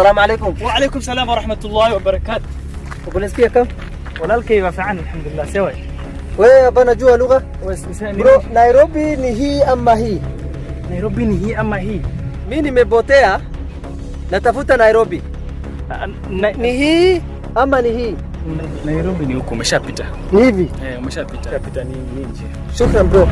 السلام عليكم. وعليكم السلام ورحمة الله وبركاته. وبنسكي كم؟ ولا كيف فعلا الحمد لله سوي. Wewe hapa najua lugha? Bro, Nairobi ni hii ama hii? Nairobi ni hii ama hii? Mimi nimepotea. Natafuta Nairobi. Ni hii ama ni hii? Nairobi ni huko umeshapita. Ni hivi? Umeshapita. Umeshapita ni nje. Shukran bro.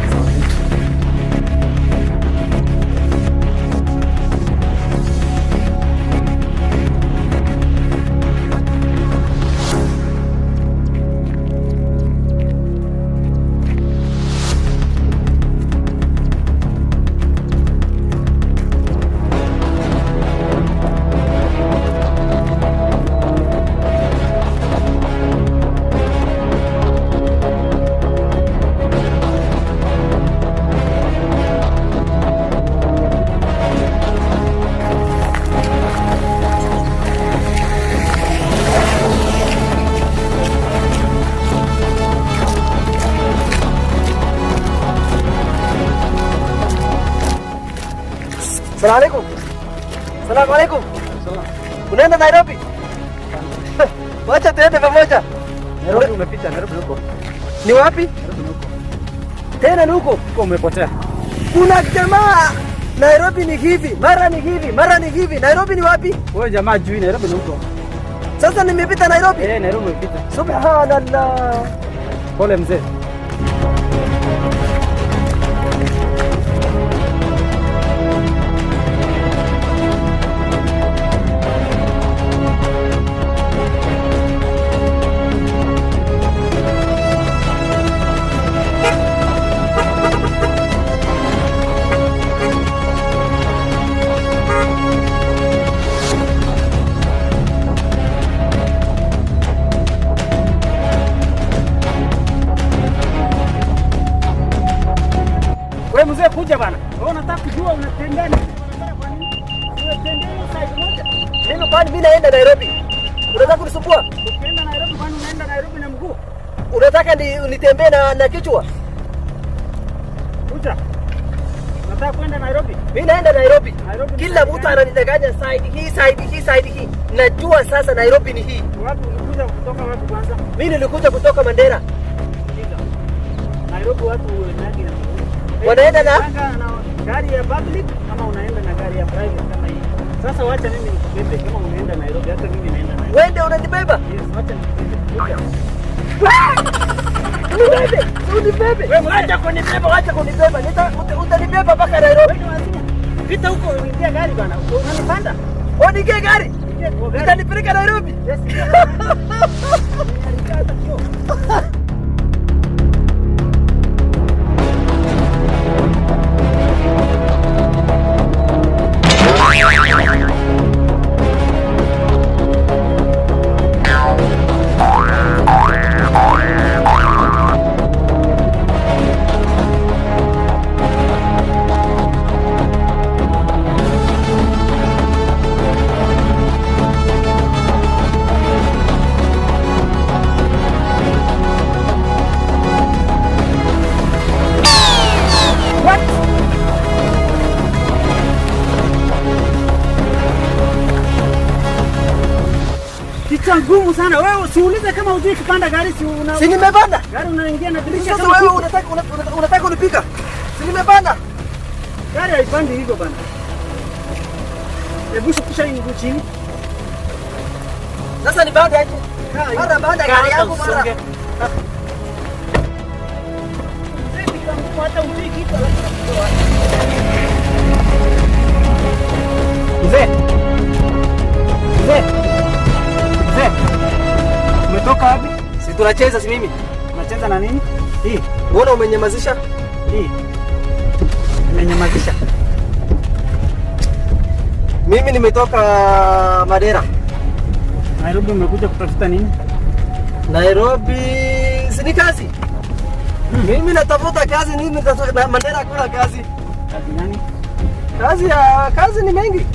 Assalamu alaikum. Assalamu alaikum. Unaenda Nairobi? Wacha tuende pamoja. Nairobi umepita, Nairobi huko. Ni wapi? Nairobi huko. Tena ni huko? Huko umepotea. Kuna jamaa Nairobi ni hivi, mara ni hivi, mara ni hivi. Nairobi ni wapi? Wewe jamaa jui Nairobi ni huko. Sasa nimepita Nairobi? Nairobi umepita. Subhanallah. Pole mzee. Wewe mzee kuja bana. Wewe unataka kujua unatembea nini? Unataka kwa nini? Unatembea hiyo side moja. Mimi naenda Nairobi. Unataka kunisumbua? Ukienda Nairobi kwani unaenda Nairobi na mguu? Unataka nitembee na kichwa? Kuja. Unataka kwenda Nairobi? Mimi naenda Nairobi. Kila mtu ananidanganya side hii. Najua sasa Nairobi ni hii. Wapi ulikuja kutoka wapi kwanza? Mimi nilikuja kutoka Mandera. Nairobi watu wengi na wanaenda na gari ya public kama unaenda na gari ya private kama hii. Sasa wacha mimi nikubebe kama unaenda Nairobi, hata mimi naenda Nairobi. Wewe ndio unanibeba? Yes, wacha nikubebe. Unibebe. Wewe acha kunibeba. Utanibeba mpaka Nairobi. Pita huko uingia gari bana. Unanipanda? Niingie gari? Utanipeleka Nairobi? Yes. Kichwa ngumu sana. Wewe usiulize kama hujui kupanda gari si nimepanda. Gari unaingia na dirisha kama wewe unataka unipika. Si nimepanda. Gari haipandi hivyo bana. Hebu shukisha miguu chini. Sasa ni baada aje? Baada gari yangu mara. Hata ujui kitu. Mzee. Umetoka wapi? Si tunacheza si mimi. Unacheza na nini? Hii. Mbona umenyamazisha? Hii. Umenyamazisha. Mimi nimetoka Mandera. Nairobi umekuja kutafuta nini? Nairobi si ni kazi. Mimi natafuta kazi, nini natafuta Mandera hakuna kazi. Kazi gani? Kazi ni mengi.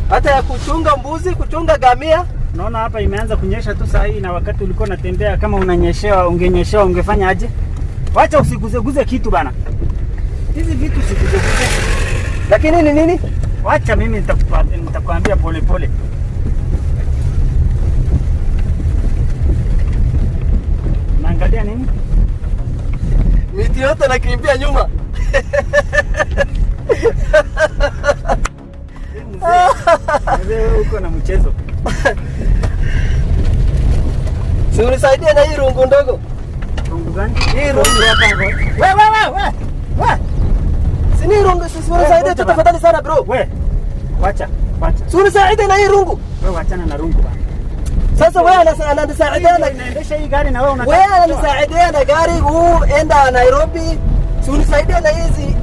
Hata ya kuchunga mbuzi, kuchunga gamia. Naona hapa imeanza kunyesha tu saa hii, na wakati ulikuwa unatembea kama unanyeshewa, ungenyeshewa ungefanya aje? Wacha usiguze kitu bana. Hizi vitu usiguze. Lakini ni nini? Wacha mimi nitakwambia pole pole. miti yote nakimbia nyuma. Mzee uko na mchezo. Si unisaidie na hii rungu ndogo. Rungu gani? Hii rungu hapa. We. Si ni rungu, si unisaidie tafadhali sana bro. We. Wacha. Si unisaidie na hii rungu. Wewe wachana na rungu bana. Sasa wewe ananisaidia na naendesha hii gari na wewe unataka. Wewe ananisaidia na gari huu enda Nairobi. Si unisaidie na hizi.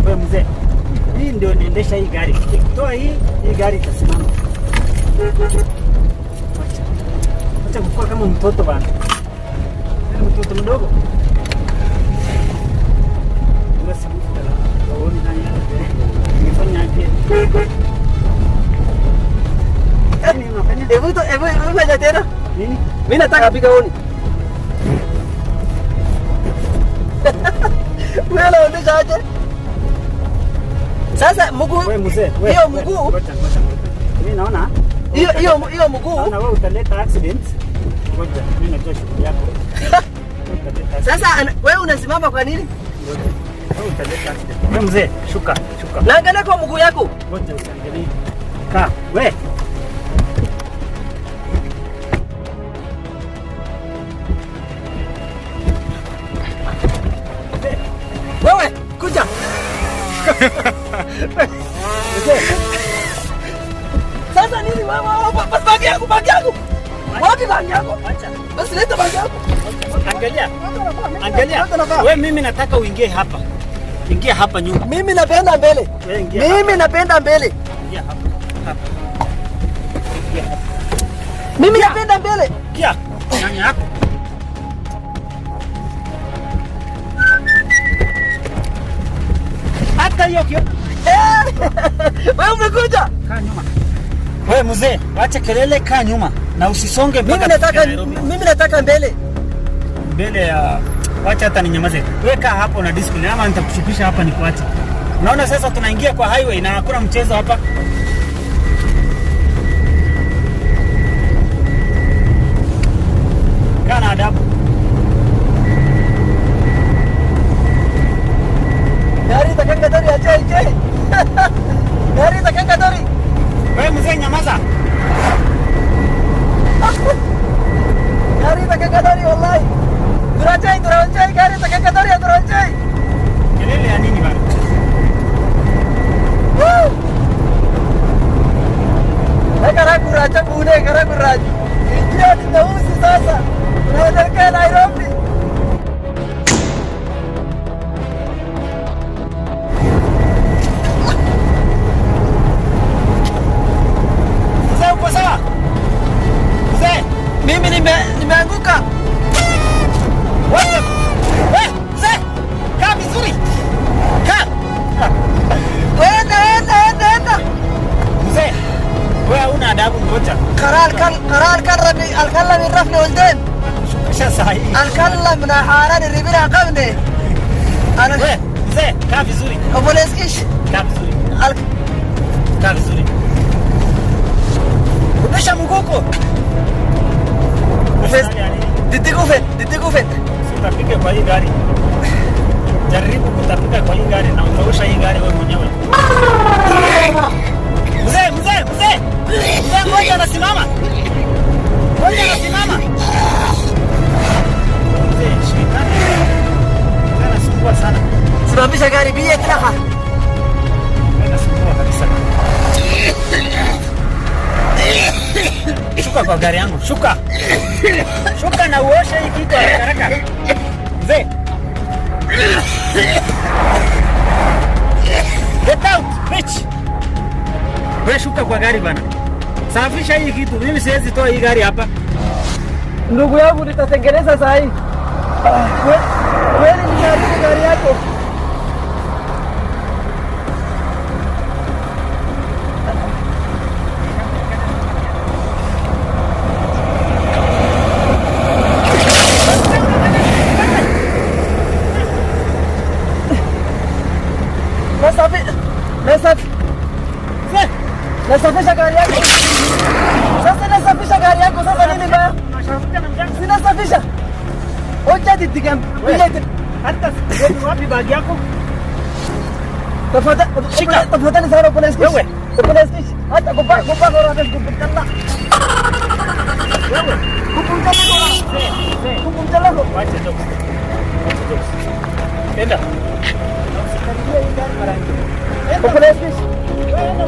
Wewe mzee. Hii ndio niendesha hii gari. Toa hii gari itasimama. Acha kukua kama mtoto bana. Ni mtoto mdogo. Basi mtala. Waone nani hapa. Nifanya aje? Nini unafanya? Hebu fanya tena. Nini? Mimi nataka piga honi. Wewe unaendesha aje? Sasa mguu. Wewe mzee. Hiyo mguu. Mimi naona hiyo mguu. Na wewe utaleta accident. Ngoja, mimi najua shughuli yako. Sasa wewe unasimama kwa nini? Wewe utaleta accident. Wewe mzee, shuka. Naangalia kwa mguu yako. Ngoja usiangalie. Kaa, wewe. Wewe, kuja. Sasa nini wewe? Basi bagi yangu. Wapi bagi yangu? Acha. Basi leta bagi yangu. Angalia. Wewe mimi nataka uingie hapa. Ingia hapa nyuma. Mimi napenda mbele. Mimi napenda mbele. Ingia hapa. Ingia hapa. Mimi napenda mbele. Ingia. Nani hapo? Hata hiyo kio. Wewe umekuja? Kaa nyuma. Wewe mzee, acha kelele, kaa nyuma na usisonge mpaka mimi nataka mbele. Mbele ya wacha hata ninyamaze. Wewe kaa hapo na discipline ama nitakushukisha hapa nikuache. Unaona sasa tunaingia kwa highway na hakuna mchezo hapa. Kaa na adabu. Gari takanga dori acha. Gari takanga dori. Wewe mzee nyamaza. Gari takanga dori wallahi. Durachai gari takanga dori durachai. Kelele ya nini bana? Karakuraacha bune karakuraacha. Ingia tutausi sasa. Tunaelekea Nairobi. Mzee uko sawa? Mzee, Mimi nimeanguka. wewe. Mzee, kaa vizuri. Kaa. Enda. Mzee, wewe huna adabu ngoja. Alkalla min rafni walden. Shukisha sahi. Alkalla min harani ribina qabne. Wewe, mzee, kaa vizuri. Oboleskish. Kaa vizuri. Kaa vizuri. Rudisha mguu. Didi kufen. Utapige kwa hii gari. Jaribu kutapika kwa hii gari na utaosha hii gari wewe mwenyewe. Mzee, ngoja anasimama. Mzee, shikana. Anasumbua sana. Simamisha gari biye tlaha. Anasumbua kabisa. Shuka kwa gari yangu, shuka na uoshe hii kitu haraka. Mzee, get out bitch. Wewe shuka kwa gari bana, safisha hii kitu. Mimi siwezi toa hii gari hapa. Ndugu yangu nitatengeneza saa hii. Kweli nitaharibu gari yako. Nasafisha gari yako. Sasa nasafisha gari yako. Sasa nini baya? Sinasafisha. Ocha ditigam. Hata siku wapi bagi yako? Shika. Tafadhali sana police station. Wewe. Police station. Hata kupa roho kupitana. Wewe. Kupumzala roho. Wacha jokes. Enda. Usikaribie hii gari mara nyingine. Police station. Wewe enda.